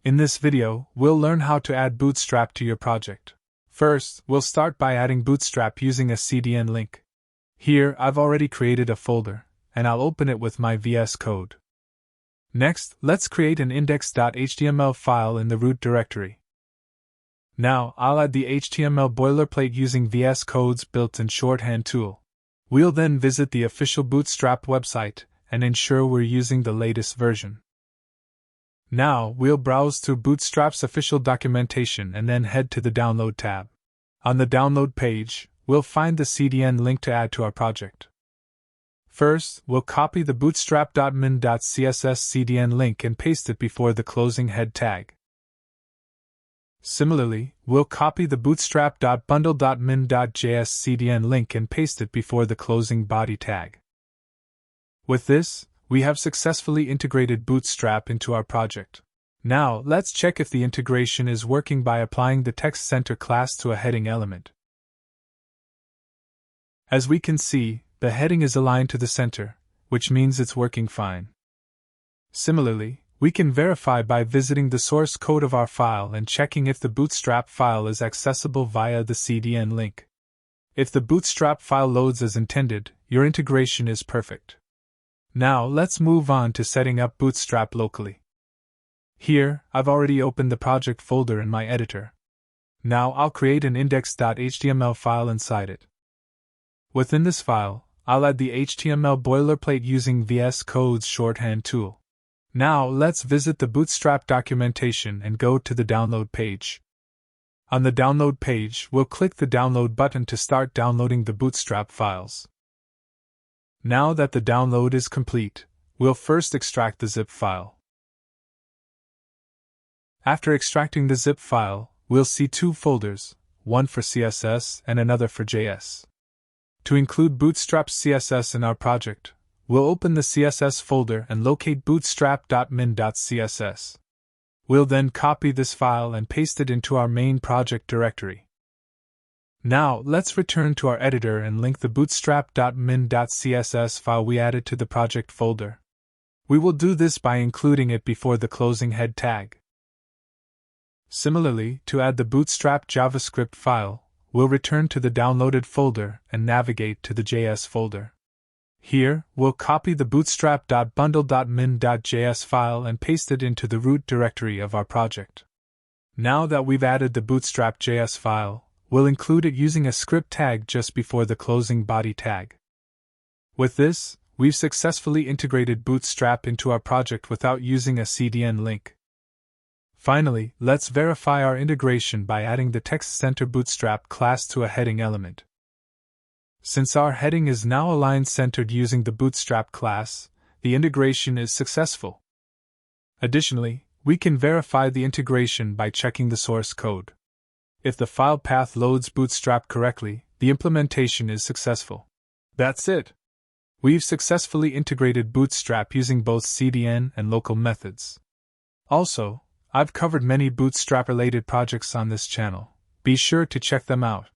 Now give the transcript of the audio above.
In this video, we'll learn how to add Bootstrap to your project. First, we'll start by adding Bootstrap using a CDN link. Here, I've already created a folder, and I'll open it with my VS Code. Next, let's create an index.html file in the root directory. Now, I'll add the HTML boilerplate using VS Code's built-in shorthand tool. We'll then visit the official Bootstrap website and ensure we're using the latest version. Now, we'll browse through Bootstrap's official documentation and then head to the Download tab. On the Download page, we'll find the CDN link to add to our project. First, we'll copy the bootstrap.min.css CDN link and paste it before the closing head tag. Similarly, we'll copy the bootstrap.bundle.min.js CDN link and paste it before the closing body tag. With this, we have successfully integrated Bootstrap into our project. Now, let's check if the integration is working by applying the text center class to a heading element. As we can see, the heading is aligned to the center, which means it's working fine. Similarly, we can verify by visiting the source code of our file and checking if the Bootstrap file is accessible via the CDN link. If the Bootstrap file loads as intended, your integration is perfect. Now, let's move on to setting up Bootstrap locally. Here, I've already opened the project folder in my editor. Now, I'll create an index.html file inside it. Within this file, I'll add the HTML boilerplate using VS Code's shorthand tool. Now, let's visit the Bootstrap documentation and go to the Download page. On the Download page, we'll click the Download button to start downloading the Bootstrap files. Now that the download is complete, we'll first extract the zip file. After extracting the zip file, we'll see two folders, one for CSS and another for JS. To include Bootstrap CSS in our project, we'll open the CSS folder and locate bootstrap.min.css. We'll then copy this file and paste it into our main project directory. Now, let's return to our editor and link the bootstrap.min.css file we added to the project folder. We will do this by including it before the closing head tag. Similarly, to add the Bootstrap JavaScript file, we'll return to the downloaded folder and navigate to the JS folder. Here, we'll copy the bootstrap.bundle.min.js file and paste it into the root directory of our project. Now that we've added the Bootstrap JS file, we'll include it using a script tag just before the closing body tag. With this, we've successfully integrated Bootstrap into our project without using a CDN link. Finally, let's verify our integration by adding the text center Bootstrap class to a heading element. Since our heading is now aligned centered using the Bootstrap class, the integration is successful. Additionally, we can verify the integration by checking the source code. If the file path loads Bootstrap correctly, the implementation is successful. That's it! We've successfully integrated Bootstrap using both CDN and local methods. Also, I've covered many Bootstrap-related projects on this channel. Be sure to check them out.